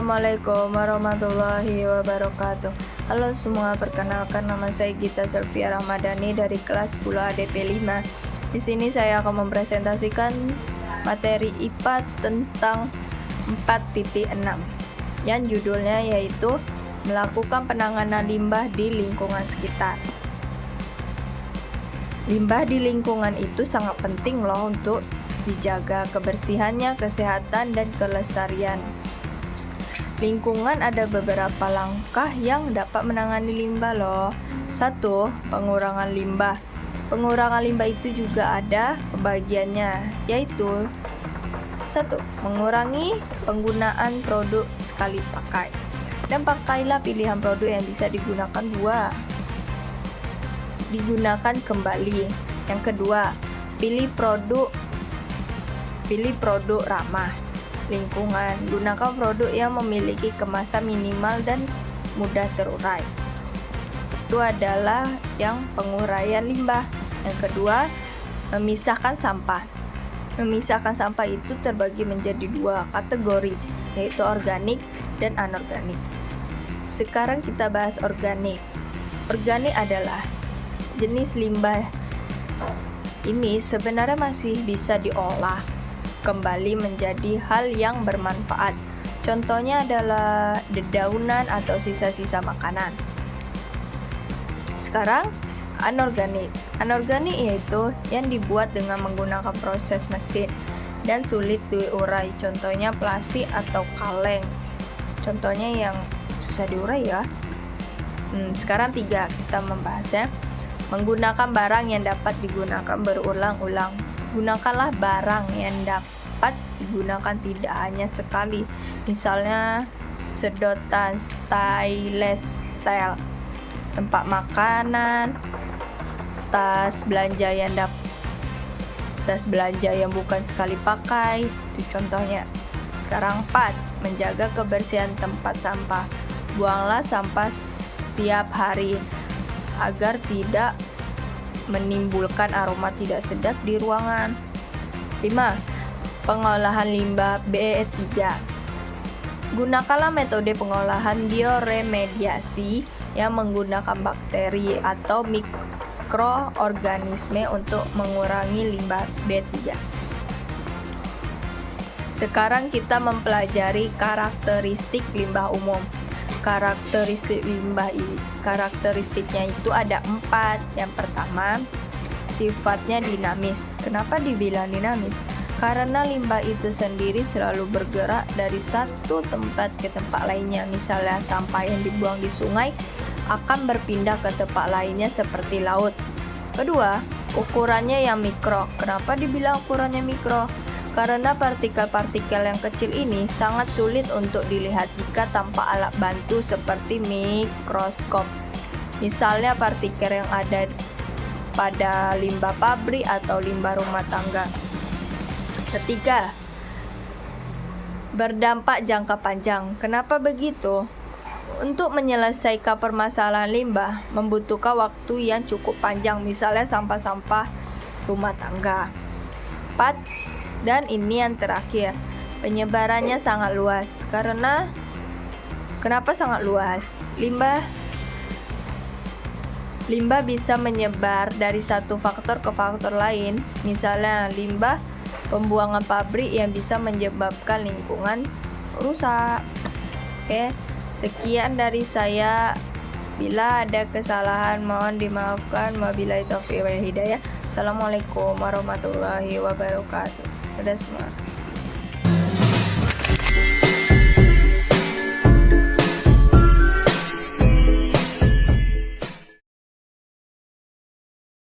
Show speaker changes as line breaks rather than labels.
Assalamualaikum warahmatullahi wabarakatuh. Halo semua, perkenalkan nama saya Gita Selvia Ramadhani dari kelas 10 ADP 5. Di sini saya akan mempresentasikan materi IPA tentang 4.6 yang judulnya yaitu melakukan penanganan limbah di lingkungan sekitar. Limbah di lingkungan itu sangat penting loh untuk dijaga kebersihannya, kesehatan, dan kelestarian. Lingkungan ada beberapa langkah yang dapat menangani limbah loh. 1. Pengurangan limbah. Pengurangan limbah itu juga ada pembagiannya, yaitu 1. Mengurangi penggunaan produk sekali pakai. Dan pakailah pilihan produk yang bisa digunakan digunakan kembali. Yang kedua, pilih produk ramah lingkungan. Gunakan produk yang memiliki kemasan minimal dan mudah terurai. Itu adalah yang penguraian limbah. Yang kedua, memisahkan sampah. Memisahkan sampah itu terbagi menjadi 2 kategori, yaitu organik dan anorganik. Sekarang kita bahas organik. Organik adalah jenis limbah ini sebenarnya masih bisa diolah kembali menjadi hal yang bermanfaat. Contohnya adalah dedaunan atau sisa-sisa makanan. Sekarang anorganik. Anorganik yaitu yang dibuat dengan menggunakan proses mesin dan sulit diurai. Contohnya plastik atau kaleng. Contohnya yang susah diurai ya. Sekarang 3 kita membahasnya. Menggunakan barang yang dapat digunakan berulang-ulang. Gunakanlah barang yang dapat digunakan tidak hanya sekali. Misalnya sedotan, stylus, style, tempat makanan, tas belanja yang bukan sekali pakai. Itu contohnya. Sekarang 4. Menjaga kebersihan tempat sampah. Buanglah sampah setiap hari agar tidak menimbulkan aroma tidak sedap di ruangan. 5. Pengolahan limbah B3. Gunakanlah metode pengolahan bioremediasi yang menggunakan bakteri atau mikroorganisme untuk mengurangi limbah B3. Sekarang kita mempelajari karakteristik limbah umum. Karakteristiknya itu ada 4. Yang pertama, sifatnya dinamis. Kenapa dibilang dinamis? Karena limbah itu sendiri selalu bergerak dari satu tempat ke tempat lainnya. Misalnya sampah yang dibuang di sungai akan berpindah ke tempat lainnya seperti laut. Kedua, ukurannya yang mikro. Kenapa dibilang ukurannya mikro? Karena partikel-partikel yang kecil ini sangat sulit untuk dilihat jika tanpa alat bantu seperti mikroskop. Misalnya partikel yang ada pada limbah pabrik atau limbah rumah tangga. Ketiga, berdampak jangka panjang. Kenapa begitu? Untuk menyelesaikan permasalahan limbah membutuhkan waktu yang cukup panjang, misalnya sampah-sampah rumah tangga. 4. Dan ini yang terakhir, penyebarannya sangat luas. Kenapa sangat luas? Limbah bisa menyebar dari satu faktor ke faktor lain. Misalnya limbah pembuangan pabrik yang bisa menyebabkan lingkungan rusak. Oke, sekian dari saya. Bila ada kesalahan mohon dimaafkan. Wabillahi taufiq wal hidayah. Assalamualaikum warahmatullahi wabarakatuh. Dadah semua.